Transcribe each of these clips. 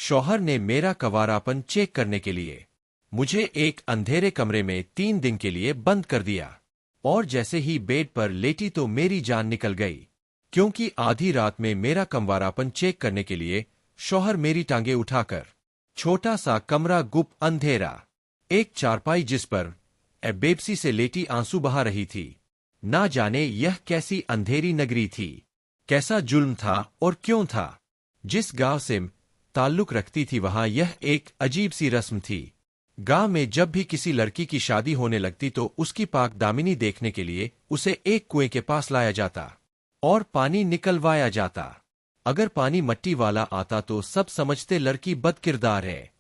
शौहर ने मेरा कंवारापन चेक करने के लिए मुझे एक अंधेरे कमरे में 3 दिन के लिए बंद कर दिया, और जैसे ही बेड पर लेटी तो मेरी जान निकल गई, क्योंकि आधी रात में मेरा कंवारापन चेक करने के लिए शौहर मेरी टांगे उठाकर छोटा सा कमरा गुप्त अंधेरा, एक चारपाई जिस पर बेबसी से लेटी आंसू बहा रही थी। ना जाने यह कैसी अंधेरी नगरी थी, कैसा जुल्म था और क्यों था। जिस गांव से ताल्लुक रखती थी वहां यह एक अजीब सी रस्म थी। गांव में जब भी किसी लड़की की शादी होने लगती तो उसकी पाक दामिनी देखने के लिए उसे एक कुएं के पास लाया जाता और पानी निकलवाया जाता। अगर पानी मट्टी वाला आता तो सब समझते लड़की बदकिरदार है।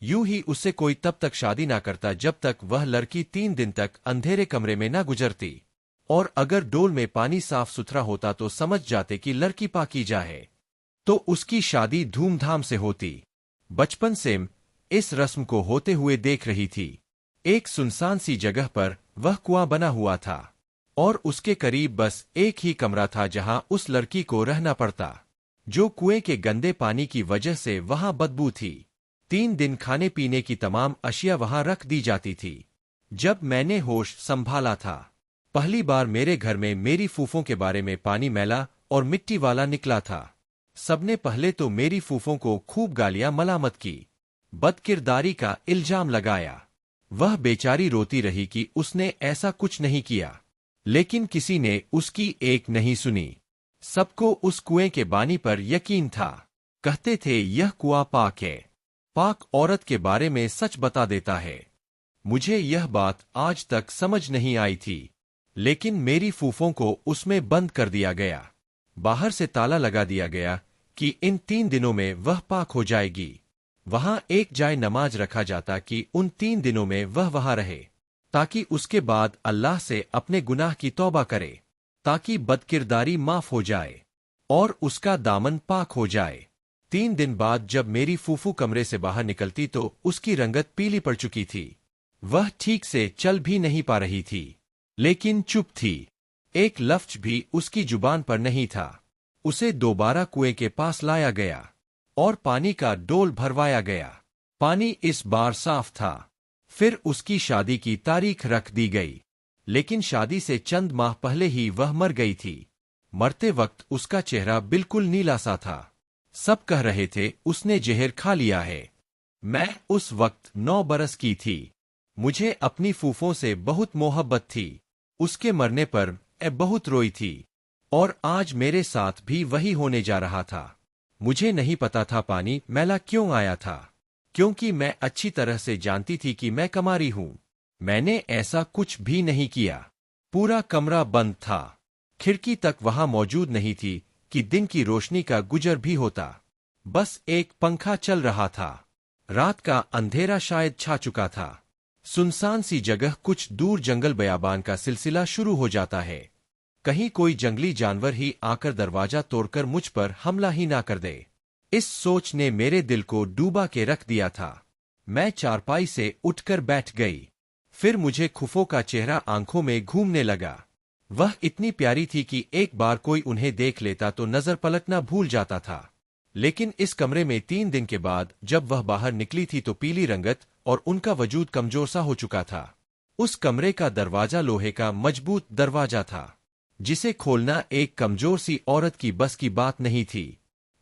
यूं ही उससे कोई तब तक शादी ना करता जब तक वह लड़की 3 दिन तक अंधेरे कमरे में ना गुजरती, और अगर डोल में पानी साफ सुथरा होता तो समझ जाते कि लड़की पाकीज़ा है, तो उसकी शादी धूमधाम से होती। बचपन से इस रस्म को होते हुए देख रही थी। एक सुनसान सी जगह पर वह कुआं बना हुआ था और उसके करीब बस एक ही कमरा था जहां उस लड़की को रहना पड़ता, जो कुएं के गंदे पानी की वजह से वहां बदबू थी। 3 दिन खाने पीने की तमाम अशिया वहां रख दी जाती थी। जब मैंने होश संभाला था, पहली बार मेरे घर में मेरी फूफों के बारे में पानी मैला और मिट्टी वाला निकला था। सबने पहले तो मेरी फूफों को खूब गालियां मलामत की, बदकिरदारी का इल्जाम लगाया। वह बेचारी रोती रही कि उसने ऐसा कुछ नहीं किया, लेकिन किसी ने उसकी एक नहीं सुनी। सबको उस कुएं के बानी पर यकीन था। कहते थे यह कुआं पाक है, पाक औरत के बारे में सच बता देता है। मुझे यह बात आज तक समझ नहीं आई थी, लेकिन मेरी फूफों को उसमें बंद कर दिया गया। बाहर से ताला लगा दिया गया कि इन 3 दिनों में वह पाक हो जाएगी। वहां एक जाए नमाज रखा जाता कि उन 3 दिनों में वह वहां रहे, ताकि उसके बाद अल्लाह से अपने गुनाह की तौबा करे, ताकि बदकिरदारी माफ हो जाए और उसका दामन पाक हो जाए। 3 दिन बाद जब मेरी फूफू कमरे से बाहर निकलती तो उसकी रंगत पीली पड़ चुकी थी। वह ठीक से चल भी नहीं पा रही थी, लेकिन चुप थी। एक लफ्ज भी उसकी जुबान पर नहीं था। उसे दोबारा कुएं के पास लाया गया और पानी का डोल भरवाया गया। पानी इस बार साफ था। फिर उसकी शादी की तारीख रख दी गई, लेकिन शादी से चंद माह पहले ही वह मर गई थी। मरते वक्त उसका चेहरा बिल्कुल नीला सा था। सब कह रहे थे उसने जहर खा लिया है। मैं उस वक्त 9 बरस की थी। मुझे अपनी फूफों से बहुत मोहब्बत थी। उसके मरने पर बहुत रोई थी, और आज मेरे साथ भी वही होने जा रहा था। मुझे नहीं पता था पानी मैला क्यों आया था, क्योंकि मैं अच्छी तरह से जानती थी कि मैं कमारी हूं। मैंने ऐसा कुछ भी नहीं किया। पूरा कमरा बंद था। खिड़की तक वहां मौजूद नहीं थी कि दिन की रोशनी का गुजर भी होता। बस एक पंखा चल रहा था। रात का अंधेरा शायद छा चुका था। सुनसान सी जगह, कुछ दूर जंगल बयाबान का सिलसिला शुरू हो जाता है। कहीं कोई जंगली जानवर ही आकर दरवाजा तोड़कर मुझ पर हमला ही ना कर दे। इस सोच ने मेरे दिल को डूबा के रख दिया था। मैं चारपाई से उठकर बैठ गई। फिर मुझे खुफो का चेहरा आंखों में घूमने लगा। वह इतनी प्यारी थी कि एक बार कोई उन्हें देख लेता तो नजर पलटना भूल जाता था। लेकिन इस कमरे में 3 दिन के बाद जब वह बाहर निकली थी तो पीली रंगत और उनका वजूद कमजोर सा हो चुका था। उस कमरे का दरवाजा लोहे का मजबूत दरवाजा था, जिसे खोलना एक कमजोर सी औरत की बस की बात नहीं थी।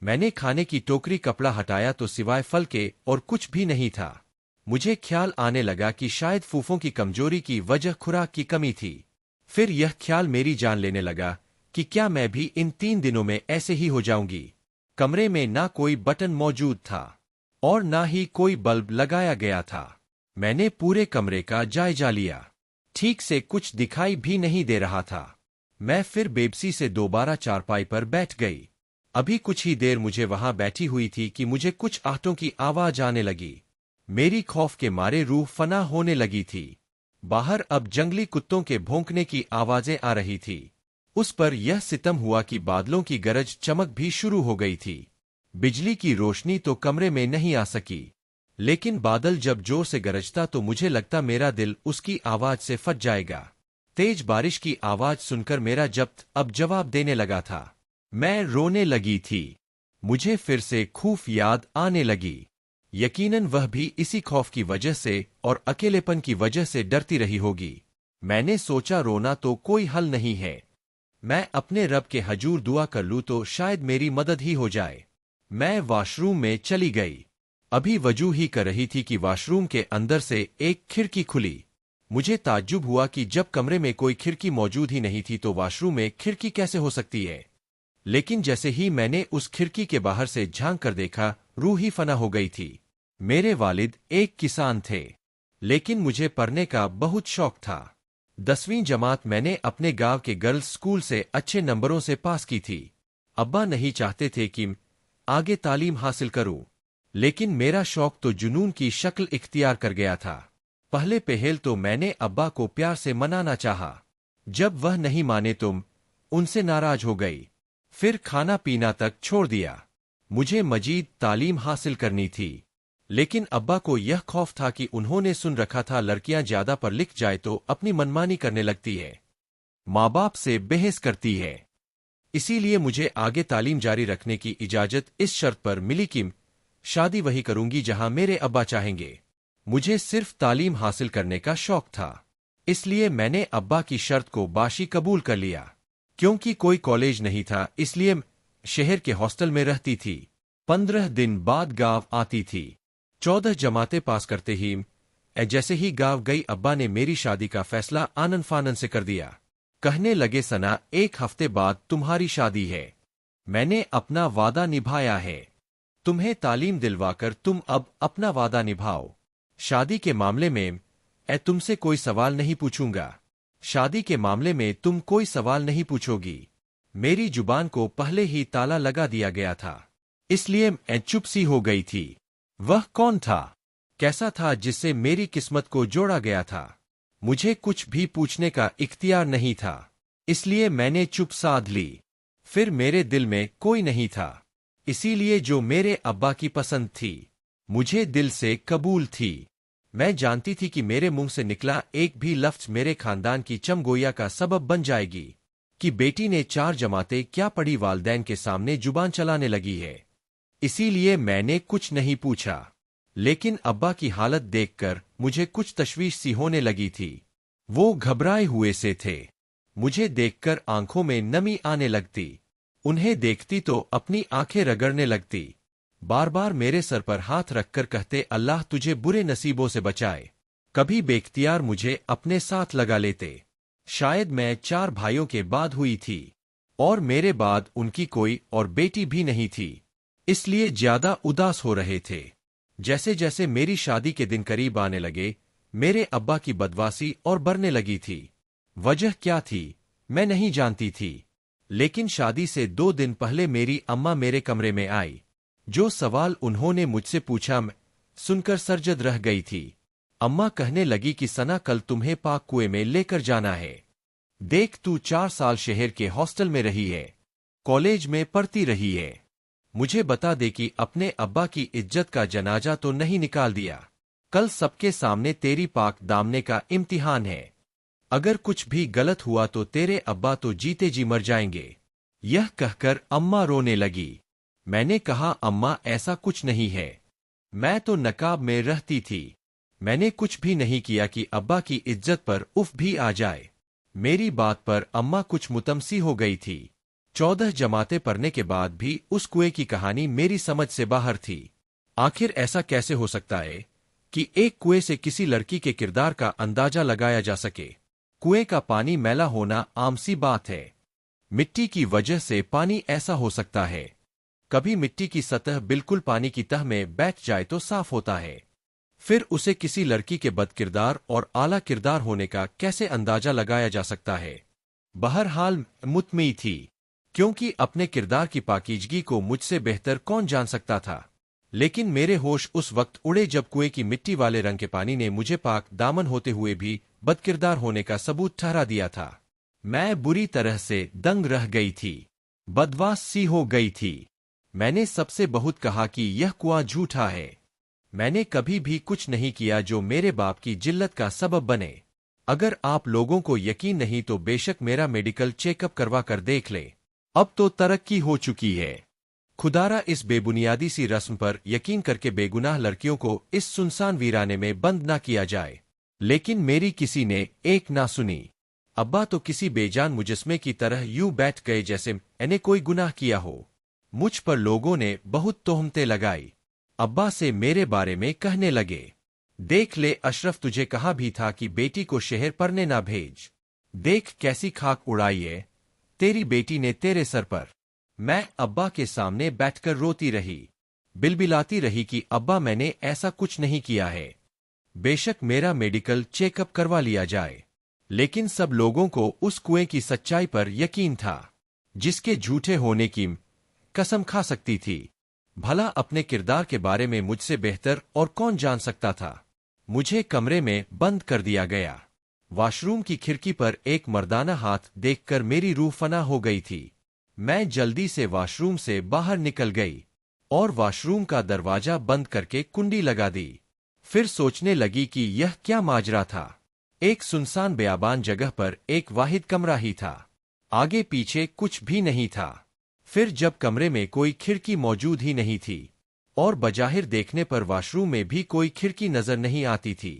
मैंने खाने की टोकरी कपड़ा हटाया तो सिवाय फल के और कुछ भी नहीं था। मुझे ख्याल आने लगा कि शायद फूफों की कमजोरी की वजह खुराक की कमी थी। फिर यह ख्याल मेरी जान लेने लगा कि क्या मैं भी इन 3 दिनों में ऐसे ही हो जाऊंगी। कमरे में ना कोई बटन मौजूद था और ना ही कोई बल्ब लगाया गया था। मैंने पूरे कमरे का जायजा लिया। ठीक से कुछ दिखाई भी नहीं दे रहा था। मैं फिर बेबसी से दोबारा चारपाई पर बैठ गई। अभी कुछ ही देर मुझे वहां बैठी हुई थी कि मुझे कुछ आहटों की आवाज आने लगी। मेरी खौफ के मारे रूह फना होने लगी थी। बाहर अब जंगली कुत्तों के भौंकने की आवाजें आ रही थी। उस पर यह सितम हुआ कि बादलों की गरज चमक भी शुरू हो गई थी। बिजली की रोशनी तो कमरे में नहीं आ सकी, लेकिन बादल जब जोर से गरजता तो मुझे लगता मेरा दिल उसकी आवाज से फट जाएगा। तेज बारिश की आवाज सुनकर मेरा जब्त अब जवाब देने लगा था। मैं रोने लगी थी। मुझे फिर से खूफ याद आने लगी। यकीनन वह भी इसी खौफ की वजह से और अकेलेपन की वजह से डरती रही होगी। मैंने सोचा रोना तो कोई हल नहीं है, मैं अपने रब के हजूर दुआ कर लूं तो शायद मेरी मदद ही हो जाए। मैं वॉशरूम में चली गई। अभी वजू ही कर रही थी कि वॉशरूम के अंदर से एक खिड़की खुली। मुझे ताज्जुब हुआ कि जब कमरे में कोई खिड़की मौजूद ही नहीं थी तो वॉशरूम में खिड़की कैसे हो सकती है। लेकिन जैसे ही मैंने उस खिड़की के बाहर से झांक कर देखा, रूह ही फना हो गई थी। मेरे वालिद एक किसान थे, लेकिन मुझे पढ़ने का बहुत शौक था। 10वीं जमात मैंने अपने गांव के गर्ल्स स्कूल से अच्छे नंबरों से पास की थी। अब्बा नहीं चाहते थे कि आगे तालीम हासिल करूं, लेकिन मेरा शौक तो जुनून की शक्ल इख्तियार कर गया था। पहले पहल तो मैंने अब्बा को प्यार से मनाना चाहा। जब वह नहीं माने तो उनसे नाराज हो गई। फिर खाना पीना तक छोड़ दिया। मुझे मजीद तालीम हासिल करनी थी, लेकिन अब्बा को यह खौफ था कि उन्होंने सुन रखा था लड़कियां ज्यादा पढ़ लिख जाए तो अपनी मनमानी करने लगती है, माँ बाप से बहस करती है। इसीलिए मुझे आगे तालीम जारी रखने की इजाजत इस शर्त पर मिली कि शादी वही करूंगी जहां मेरे अब्बा चाहेंगे। मुझे सिर्फ तालीम हासिल करने का शौक था, इसलिए मैंने अब्बा की शर्त को बाशी कबूल कर लिया। क्योंकि कोई कॉलेज नहीं था, इसलिए शहर के हॉस्टल में रहती थी। 15 दिन बाद गांव आती थी। 14 जमातें पास करते ही जैसे ही गांव गई, अब्बा ने मेरी शादी का फैसला आनन फानन से कर दिया। कहने लगे, सना, 1 हफ्ते बाद तुम्हारी शादी है। मैंने अपना वादा निभाया है। तुम्हें तालीम दिलवाकर तुम अब अपना वादा निभाओ। शादी के मामले में तुमसे कोई सवाल नहीं पूछूंगा। शादी के मामले में तुम कोई सवाल नहीं पूछोगी। मेरी जुबान को पहले ही ताला लगा दिया गया था, इसलिए मैं चुप सी हो गई थी। वह कौन था, कैसा था जिससे मेरी किस्मत को जोड़ा गया था? मुझे कुछ भी पूछने का इख्तियार नहीं था, इसलिए मैंने चुप साध ली। फिर मेरे दिल में कोई नहीं था, इसीलिए जो मेरे अब्बा की पसंद थी मुझे दिल से कबूल थी। मैं जानती थी कि मेरे मुंह से निकला एक भी लफ्ज मेरे खानदान की चमगोया का सबब बन जाएगी कि बेटी ने 4 जमातें क्या पढ़ी, वालदैन के सामने जुबान चलाने लगी है। इसीलिए मैंने कुछ नहीं पूछा। लेकिन अब्बा की हालत देखकर मुझे कुछ तशवीश सी होने लगी थी। वो घबराए हुए से थे। मुझे देखकर आंखों में नमी आने लगती। उन्हें देखती तो अपनी आंखें रगड़ने लगती। बार बार मेरे सर पर हाथ रखकर कहते, अल्लाह तुझे बुरे नसीबों से बचाए। कभी बेख्तियार मुझे अपने साथ लगा लेते। शायद मैं 4 भाइयों के बाद हुई थी और मेरे बाद उनकी कोई और बेटी भी नहीं थी, इसलिए ज्यादा उदास हो रहे थे। जैसे जैसे मेरी शादी के दिन करीब आने लगे, मेरे अब्बा की बदवासी और बढ़ने लगी थी। वजह क्या थी मैं नहीं जानती थी, लेकिन शादी से 2 दिन पहले मेरी अम्मा मेरे कमरे में आई। जो सवाल उन्होंने मुझसे पूछा मैं सुनकर सरजद रह गई थी। अम्मा कहने लगी कि सना, कल तुम्हें पाक कुएं में लेकर जाना है। देख, तू 4 साल शहर के हॉस्टल में रही है, कॉलेज में पढ़ती रही है। मुझे बता दे कि अपने अब्बा की इज्जत का जनाजा तो नहीं निकाल दिया। कल सबके सामने तेरी पाक दामने का इम्तिहान है। अगर कुछ भी गलत हुआ तो तेरे अब्बा तो जीते जी मर जाएंगे। यह कहकर अम्मा रोने लगी। मैंने कहा, अम्मा ऐसा कुछ नहीं है, मैं तो नकाब में रहती थी। मैंने कुछ भी नहीं किया कि अब्बा की इज्जत पर उफ भी आ जाए। मेरी बात पर अम्मा कुछ मुतमसी हो गई थी। 14 जमातें पढ़ने के बाद भी उस कुएं की कहानी मेरी समझ से बाहर थी। आखिर ऐसा कैसे हो सकता है कि एक कुएं से किसी लड़की के किरदार का अंदाजा लगाया जा सके? कुएं का पानी मैला होना आम सी बात है। मिट्टी की वजह से पानी ऐसा हो सकता है। कभी मिट्टी की सतह बिल्कुल पानी की तह में बैठ जाए तो साफ होता है। फिर उसे किसी लड़की के बदकिरदार और आला किरदार होने का कैसे अंदाजा लगाया जा सकता है? बहरहाल मुतमई थी, क्योंकि अपने किरदार की पाकीजगी को मुझसे बेहतर कौन जान सकता था। लेकिन मेरे होश उस वक्त उड़े जब कुएं की मिट्टी वाले रंग के पानी ने मुझे पाक दामन होते हुए भी बदकिरदार होने का सबूत ठहरा दिया था। मैं बुरी तरह से दंग रह गई थी, बदवास सी हो गई थी। मैंने सबसे बहुत कहा कि यह कुआं झूठा है। मैंने कभी भी कुछ नहीं किया जो मेरे बाप की जिल्लत का सबब बने। अगर आप लोगों को यकीन नहीं तो बेशक मेरा मेडिकल चेकअप करवा कर देख ले। अब तो तरक्की हो चुकी है। खुदारा इस बेबुनियादी सी रस्म पर यकीन करके बेगुनाह लड़कियों को इस सुनसान वीराने में बंद ना किया जाए। लेकिन मेरी किसी ने एक ना सुनी। अब्बा तो किसी बेजान मुजस्मे की तरह यूं बैठ गए जैसे मैंने कोई गुनाह किया हो। मुझ पर लोगों ने बहुत तोहमतें लगाई। अब्बा से मेरे बारे में कहने लगे, देख ले अशरफ, तुझे कहा भी था कि बेटी को शहर पढ़ने ना भेज। देख कैसी खाक उड़ाई है तेरी बेटी ने तेरे सर पर। मैं अब्बा के सामने बैठकर रोती रही, बिलबिलाती रही कि अब्बा मैंने ऐसा कुछ नहीं किया है। बेशक मेरा मेडिकल चेकअप करवा लिया जाए। लेकिन सब लोगों को उस कुएं की सच्चाई पर यकीन था, जिसके झूठे होने की कसम खा सकती थी। भला अपने किरदार के बारे में मुझसे बेहतर और कौन जान सकता था। मुझे कमरे में बंद कर दिया गया। वॉशरूम की खिड़की पर एक मर्दाना हाथ देखकर मेरी रूह फना हो गई थी। मैं जल्दी से वॉशरूम से बाहर निकल गई और वॉशरूम का दरवाजा बंद करके कुंडी लगा दी। फिर सोचने लगी कि यह क्या माजरा था। एक सुनसान बेयाबान जगह पर एक वाहिद कमरा ही था, आगे पीछे कुछ भी नहीं था। फिर जब कमरे में कोई खिड़की मौजूद ही नहीं थी और बजाहिर देखने पर वॉशरूम में भी कोई खिड़की नजर नहीं आती थी,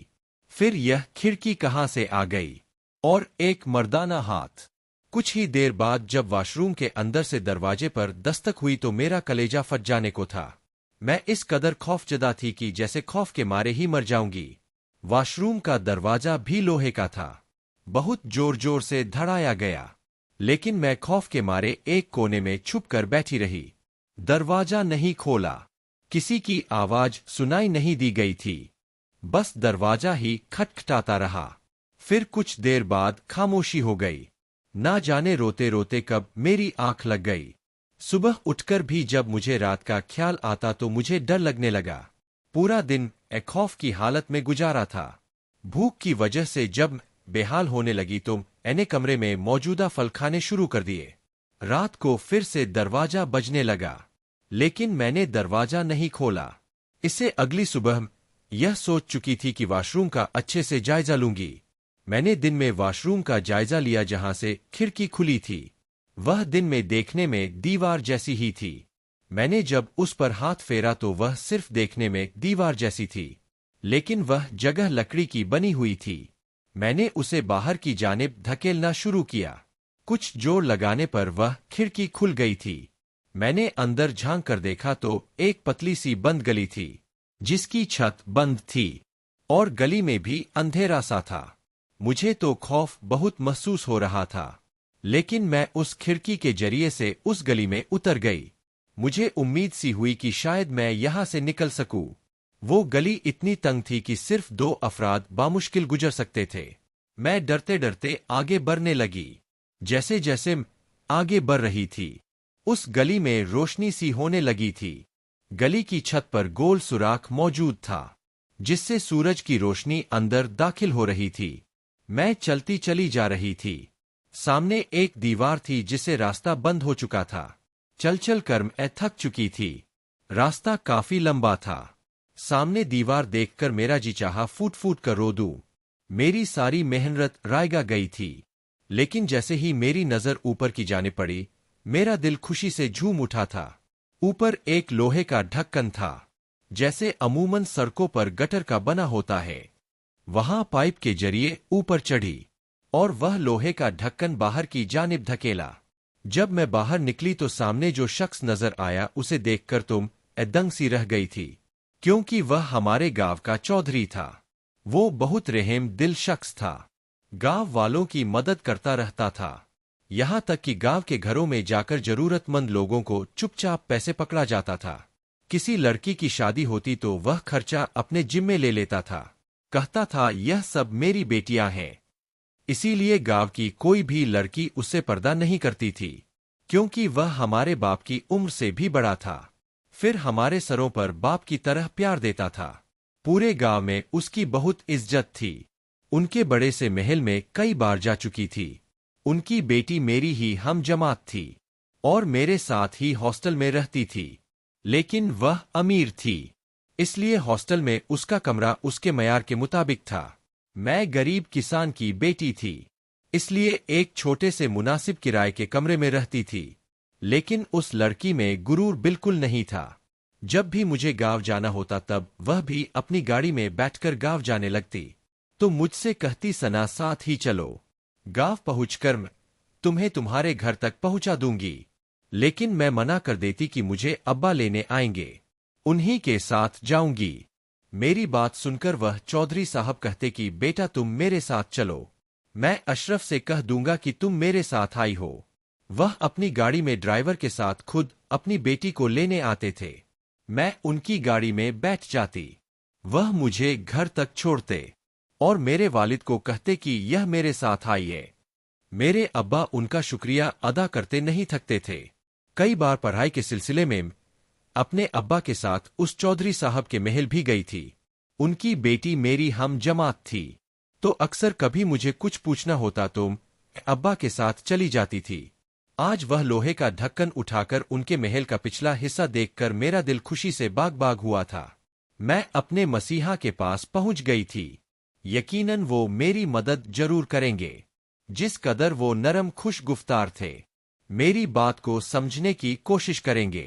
फिर यह खिड़की कहाँ से आ गई और एक मर्दाना हाथ। कुछ ही देर बाद जब वॉशरूम के अंदर से दरवाजे पर दस्तक हुई तो मेरा कलेजा फट जाने को था। मैं इस कदर खौफजदा थी कि जैसे खौफ के मारे ही मर जाऊंगी। वॉशरूम का दरवाजा भी लोहे का था, बहुत जोर जोर से धड़ाया गया, लेकिन मैं खौफ के मारे एक कोने में छुप कर बैठी रही। दरवाजा नहीं खोला, किसी की आवाज सुनाई नहीं दी गई थी, बस दरवाजा ही खटखटाता रहा। फिर कुछ देर बाद खामोशी हो गई। ना जाने रोते रोते कब मेरी आंख लग गई। सुबह उठकर भी जब मुझे रात का ख्याल आता तो मुझे डर लगने लगा। पूरा दिन खौफ की हालत में गुजारा था। भूख की वजह से जब बेहाल होने लगी तो मैंने कमरे में मौजूदा फल खाने शुरू कर दिए। रात को फिर से दरवाजा बजने लगा, लेकिन मैंने दरवाजा नहीं खोला। इससे अगली सुबह यह सोच चुकी थी कि वॉशरूम का अच्छे से जायजा लूंगी। मैंने दिन में वॉशरूम का जायजा लिया जहां से खिड़की खुली थी। वह दिन में देखने में दीवार जैसी ही थी। मैंने जब उस पर हाथ फेरा तो वह सिर्फ देखने में दीवार जैसी थी, लेकिन वह जगह लकड़ी की बनी हुई थी। मैंने उसे बाहर की जानिब धकेलना शुरू किया। कुछ जोर लगाने पर वह खिड़की खुल गई थी। मैंने अंदर झांक कर देखा तो एक पतली सी बंद गली थी, जिसकी छत बंद थी और गली में भी अंधेरा सा था। मुझे तो खौफ बहुत महसूस हो रहा था, लेकिन मैं उस खिड़की के जरिए से उस गली में उतर गई। मुझे उम्मीद सी हुई कि शायद मैं यहां से निकल सकूं। वो गली इतनी तंग थी कि सिर्फ 2 अफराद बामुश्किल गुजर सकते थे। मैं डरते डरते आगे बढ़ने लगी। जैसे जैसे आगे बढ़ रही थी, उस गली में रोशनी सी होने लगी थी। गली की छत पर गोल सुराख मौजूद था, जिससे सूरज की रोशनी अंदर दाखिल हो रही थी। मैं चलती चली जा रही थी। सामने एक दीवार थी जिसे रास्ता बंद हो चुका था। चल चल कर मैं थक चुकी थी। रास्ता काफी लंबा था। सामने दीवार देखकर मेरा जी चाहा फूट फूट कर रो दूं। मेरी सारी मेहनत रायगा गई थी। लेकिन जैसे ही मेरी नजर ऊपर की जाने पड़ी, मेरा दिल खुशी से झूम उठा था। ऊपर एक लोहे का ढक्कन था, जैसे अमूमन सड़कों पर गटर का बना होता है। वहां पाइप के जरिए ऊपर चढ़ी और वह लोहे का ढक्कन बाहर की जानिब धकेला। जब मैं बाहर निकली तो सामने जो शख्स नजर आया उसे देखकर तुम दंग सी रह गई थी, क्योंकि वह हमारे गांव का चौधरी था। वो बहुत रहम दिल शख्स था। गांव वालों की मदद करता रहता था, यहां तक कि गांव के घरों में जाकर जरूरतमंद लोगों को चुपचाप पैसे पकड़ा जाता था। किसी लड़की की शादी होती तो वह खर्चा अपने जिम्मे ले लेता था। कहता था यह सब मेरी बेटियां हैं। इसीलिए गांव की कोई भी लड़की उससे पर्दा नहीं करती थी, क्योंकि वह हमारे बाप की उम्र से भी बड़ा था। फिर हमारे सरों पर बाप की तरह प्यार देता था। पूरे गांव में उसकी बहुत इज्जत थी। उनके बड़े से महल में कई बार जा चुकी थी। उनकी बेटी मेरी ही हम जमात थी और मेरे साथ ही हॉस्टल में रहती थी। लेकिन वह अमीर थी, इसलिए हॉस्टल में उसका कमरा उसके मयार के मुताबिक था। मैं गरीब किसान की बेटी थी, इसलिए एक छोटे से मुनासिब किराए के कमरे में रहती थी। लेकिन उस लड़की में गुरूर बिल्कुल नहीं था। जब भी मुझे गांव जाना होता तब वह भी अपनी गाड़ी में बैठकर गांव जाने लगती, तो मुझसे कहती, सना साथ ही चलो, गांव पहुंचकर मैं तुम्हें तुम्हारे घर तक पहुंचा दूंगी। लेकिन मैं मना कर देती कि मुझे अब्बा लेने आएंगे, उन्हीं के साथ जाऊंगी। मेरी बात सुनकर वह चौधरी साहब कहते कि बेटा तुम मेरे साथ चलो, मैं अशरफ से कह दूंगा कि तुम मेरे साथ आई हो। वह अपनी गाड़ी में ड्राइवर के साथ खुद अपनी बेटी को लेने आते थे। मैं उनकी गाड़ी में बैठ जाती, वह मुझे घर तक छोड़ते और मेरे वालिद को कहते कि यह मेरे साथ आई है। मेरे अब्बा उनका शुक्रिया अदा करते नहीं थकते थे। कई बार पढ़ाई के सिलसिले में अपने अब्बा के साथ उस चौधरी साहब के महल भी गई थी। उनकी बेटी मेरी हम जमात थी, तो अक्सर कभी मुझे कुछ पूछना होता तो अब्बा के साथ चली जाती थी। आज वह लोहे का ढक्कन उठाकर उनके महल का पिछला हिस्सा देखकर मेरा दिल खुशी से बाग बाग हुआ था। मैं अपने मसीहा के पास पहुंच गई थी। यकीनन वो मेरी मदद जरूर करेंगे। जिस कदर वो नरम खुश गुफ्तार थे, मेरी बात को समझने की कोशिश करेंगे।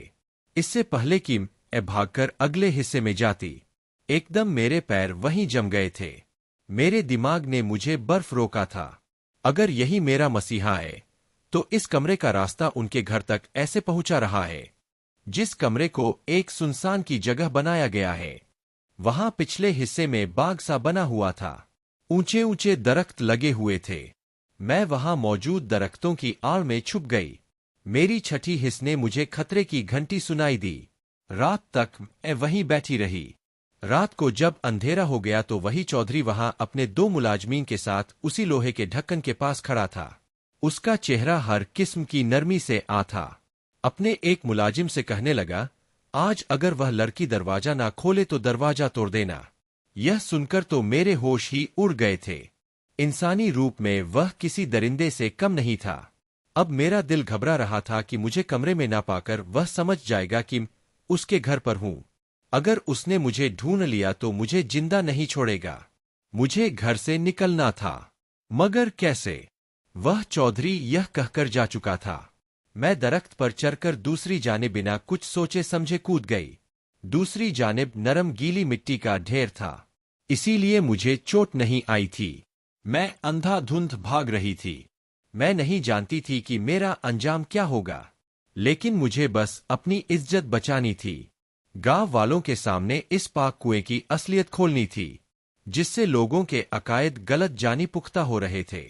इससे पहले कि मैं भागकर अगले हिस्से में जाती, एकदम मेरे पैर वहीं जम गए थे। मेरे दिमाग ने मुझे बर्फ रोका था। अगर यही मेरा मसीहा है तो इस कमरे का रास्ता उनके घर तक ऐसे पहुंचा रहा है। जिस कमरे को एक सुनसान की जगह बनाया गया है, वहां पिछले हिस्से में बाग सा बना हुआ था। ऊंचे ऊंचे दरख्त लगे हुए थे। मैं वहां मौजूद दरख्तों की आड़ में छुप गई। मेरी छठी हिस्स ने मुझे खतरे की घंटी सुनाई दी। रात तक मैं वहीं बैठी रही। रात को जब अंधेरा हो गया तो वही चौधरी वहां अपने 2 मुलाजमीन के साथ उसी लोहे के ढक्कन के पास खड़ा था। उसका चेहरा हर किस्म की नरमी से आ था। अपने एक मुलाजिम से कहने लगा, आज अगर वह लड़की दरवाजा ना खोले तो दरवाजा तोड़ देना। यह सुनकर तो मेरे होश ही उड़ गए थे। इंसानी रूप में वह किसी दरिंदे से कम नहीं था। अब मेरा दिल घबरा रहा था कि मुझे कमरे में ना पाकर वह समझ जाएगा कि उसके घर पर हूं। अगर उसने मुझे ढूंढ लिया तो मुझे जिंदा नहीं छोड़ेगा। मुझे घर से निकलना था, मगर कैसे? वह चौधरी यह कहकर जा चुका था। मैं दरख्त पर चढ़कर दूसरी जानिब बिना कुछ सोचे समझे कूद गई। दूसरी जानिब नरम गीली मिट्टी का ढेर था, इसीलिए मुझे चोट नहीं आई थी। मैं अंधाधुंध भाग रही थी। मैं नहीं जानती थी कि मेरा अंजाम क्या होगा, लेकिन मुझे बस अपनी इज्जत बचानी थी। गांव वालों के सामने इस पाक कुएं की असलियत खोलनी थी, जिससे लोगों के अकायद गलत जानी पुख्ता हो रहे थे।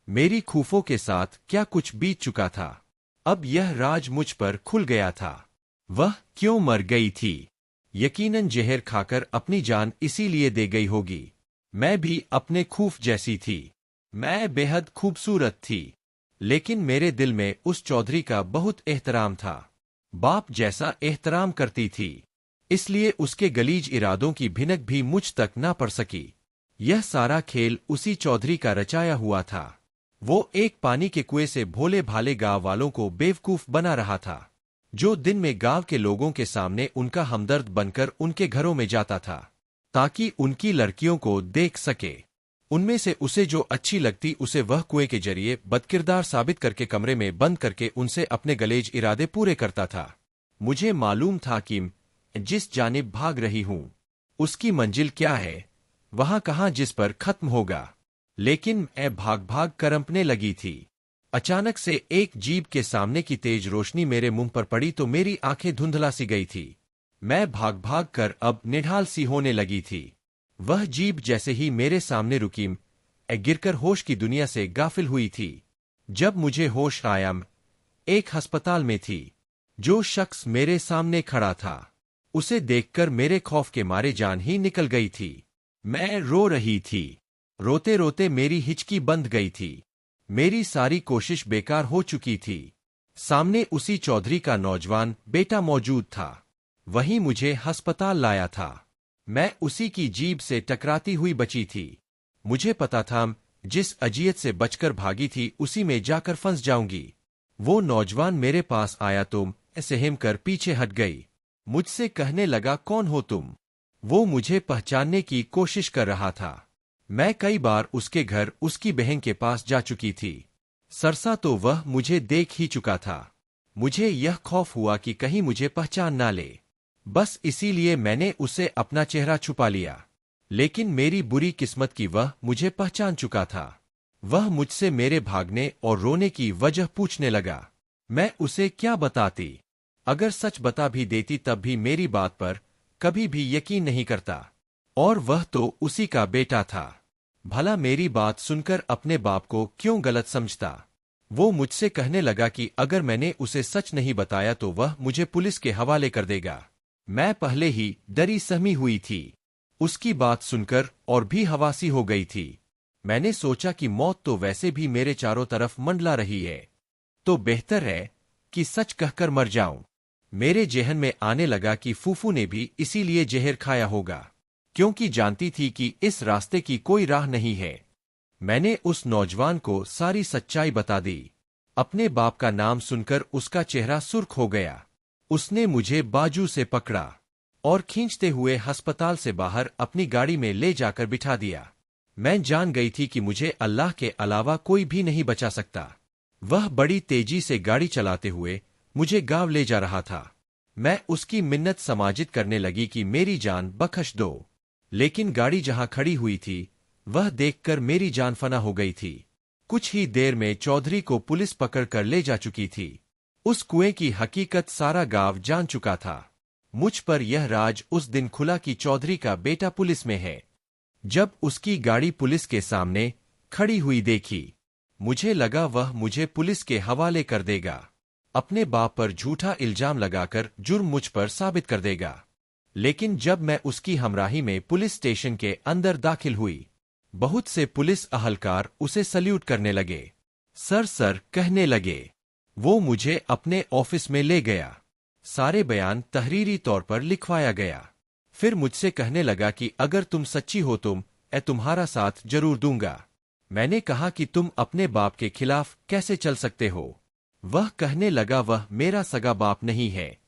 मेरी खूफों के साथ क्या कुछ बीत चुका था, अब यह राज मुझ पर खुल गया था। वह क्यों मर गई थी? यकीनन जहर खाकर अपनी जान इसीलिए दे गई होगी। मैं भी अपने खूफ जैसी थी। मैं बेहद खूबसूरत थी, लेकिन मेरे दिल में उस चौधरी का बहुत एहतराम था। बाप जैसा एहतराम करती थी, इसलिए उसके गलीज इरादों की भिनक भी मुझ तक ना पड़ सकी। यह सारा खेल उसी चौधरी का रचाया हुआ था। वो एक पानी के कुएं से भोले भाले गांव वालों को बेवकूफ बना रहा था, जो दिन में गांव के लोगों के सामने उनका हमदर्द बनकर उनके घरों में जाता था, ताकि उनकी लड़कियों को देख सके। उनमें से उसे जो अच्छी लगती उसे वह कुएं के जरिए बदकिरदार साबित करके कमरे में बंद करके उनसे अपने गलेज इरादे पूरे करता था। मुझे मालूम था कि जिस जानिब भाग रही हूं, उसकी मंजिल क्या है, वहां कहां जिस पर खत्म होगा। लेकिन मैं भाग भाग करंपने लगी थी। अचानक से एक जीप के सामने की तेज रोशनी मेरे मुंह पर पड़ी तो मेरी आंखें धुंधला सी गई थी। मैं भाग भाग कर अब निढाल सी होने लगी थी। वह जीप जैसे ही मेरे सामने रुकी, मैं गिरकर होश की दुनिया से गाफिल हुई थी। जब मुझे होश आया, एक अस्पताल में थी। जो शख्स मेरे सामने खड़ा था, उसे देखकर मेरे खौफ के मारे जान ही निकल गई थी। मैं रो रही थी। रोते रोते मेरी हिचकी बंध गई थी। मेरी सारी कोशिश बेकार हो चुकी थी। सामने उसी चौधरी का नौजवान बेटा मौजूद था, वही मुझे अस्पताल लाया था। मैं उसी की जीभ से टकराती हुई बची थी। मुझे पता था जिस अजियत से बचकर भागी थी उसी में जाकर फंस जाऊंगी। वो नौजवान मेरे पास आया तो मैं सहम कर पीछे हट गई। मुझसे कहने लगा, कौन हो तुम? वो मुझे पहचानने की कोशिश कर रहा था। मैं कई बार उसके घर उसकी बहन के पास जा चुकी थी। सरसा तो वह मुझे देख ही चुका था। मुझे यह खौफ हुआ कि कहीं मुझे पहचान ना ले। बस इसीलिए मैंने उसे अपना चेहरा छुपा लिया। लेकिन मेरी बुरी किस्मत की वह मुझे पहचान चुका था। वह मुझसे मेरे भागने और रोने की वजह पूछने लगा। मैं उसे क्या बताती? अगर सच बता भी देती तब भी मेरी बात पर कभी भी यकीन नहीं करता। और वह तो उसी का बेटा था। भला मेरी बात सुनकर अपने बाप को क्यों गलत समझता? वो मुझसे कहने लगा कि अगर मैंने उसे सच नहीं बताया तो वह मुझे पुलिस के हवाले कर देगा। मैं पहले ही डरी सहमी हुई थी। उसकी बात सुनकर और भी हवासी हो गई थी। मैंने सोचा कि मौत तो वैसे भी मेरे चारों तरफ मंडला रही है, तो बेहतर है कि सच कहकर मर जाऊं। मेरे जेहन में आने लगा कि फूफू ने भी इसीलिए जहर खाया होगा, क्योंकि जानती थी कि इस रास्ते की कोई राह नहीं है। मैंने उस नौजवान को सारी सच्चाई बता दी। अपने बाप का नाम सुनकर उसका चेहरा सुर्ख हो गया। उसने मुझे बाजू से पकड़ा और खींचते हुए अस्पताल से बाहर अपनी गाड़ी में ले जाकर बिठा दिया। मैं जान गई थी कि मुझे अल्लाह के अलावा कोई भी नहीं बचा सकता। वह बड़ी तेजी से गाड़ी चलाते हुए मुझे गांव ले जा रहा था। मैं उसकी मिन्नत समाजित करने लगी कि मेरी जान बख्श दो, लेकिन गाड़ी जहां खड़ी हुई थी वह देखकर मेरी जान फना हो गई थी। कुछ ही देर में चौधरी को पुलिस पकड़ कर ले जा चुकी थी। उस कुएं की हकीकत सारा गांव जान चुका था। मुझ पर यह राज उस दिन खुला कि चौधरी का बेटा पुलिस में है। जब उसकी गाड़ी पुलिस के सामने खड़ी हुई देखी, मुझे लगा वह मुझे पुलिस के हवाले कर देगा। अपने बाप पर झूठा इल्जाम लगाकर जुर्म मुझ पर साबित कर देगा। लेकिन जब मैं उसकी हमराही में पुलिस स्टेशन के अंदर दाखिल हुई, बहुत से पुलिस अहलकार उसे सल्यूट करने लगे, सर सर कहने लगे। वो मुझे अपने ऑफिस में ले गया। सारे बयान तहरीरी तौर पर लिखवाया गया। फिर मुझसे कहने लगा कि अगर तुम सच्ची हो तुम्हारा साथ जरूर दूंगा। मैंने कहा कि तुम अपने बाप के खिलाफ कैसे चल सकते हो? वह कहने लगा वह मेरा सगा बाप नहीं है।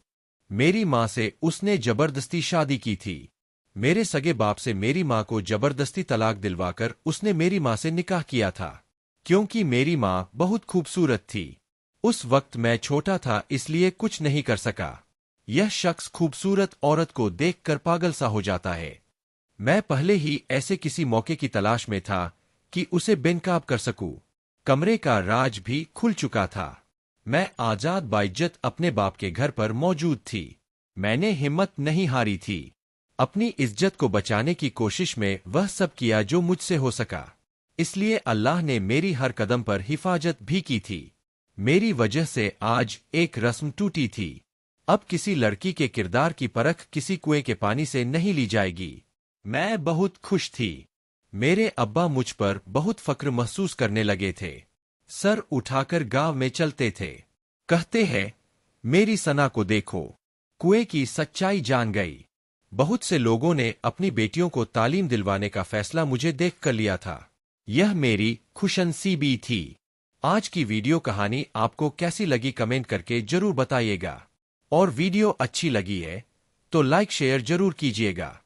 मेरी माँ से उसने जबरदस्ती शादी की थी। मेरे सगे बाप से मेरी माँ को जबरदस्ती तलाक दिलवाकर उसने मेरी माँ से निकाह किया था, क्योंकि मेरी माँ बहुत खूबसूरत थी। उस वक्त मैं छोटा था इसलिए कुछ नहीं कर सका। यह शख्स खूबसूरत औरत को देखकर पागल सा हो जाता है। मैं पहले ही ऐसे किसी मौके की तलाश में था कि उसे बेनकाब कर सकूं। कमरे का राज भी खुल चुका था। मैं आजाद बाइज्जत अपने बाप के घर पर मौजूद थी। मैंने हिम्मत नहीं हारी थी। अपनी इज्जत को बचाने की कोशिश में वह सब किया जो मुझसे हो सका। इसलिए अल्लाह ने मेरी हर कदम पर हिफाजत भी की थी। मेरी वजह से आज एक रस्म टूटी थी। अब किसी लड़की के किरदार की परख किसी कुएं के पानी से नहीं ली जाएगी। मैं बहुत खुश थी। मेरे अब्बा मुझ पर बहुत फक्र महसूस करने लगे थे। सर उठाकर गांव में चलते थे। कहते हैं, मेरी सना को देखो, कुएं की सच्चाई जान गई। बहुत से लोगों ने अपनी बेटियों को तालीम दिलवाने का फैसला मुझे देख कर लिया था। यह मेरी खुशनसीबी थी। आज की वीडियो कहानी आपको कैसी लगी कमेंट करके जरूर बताइएगा। और वीडियो अच्छी लगी है तो लाइक शेयर जरूर कीजिएगा।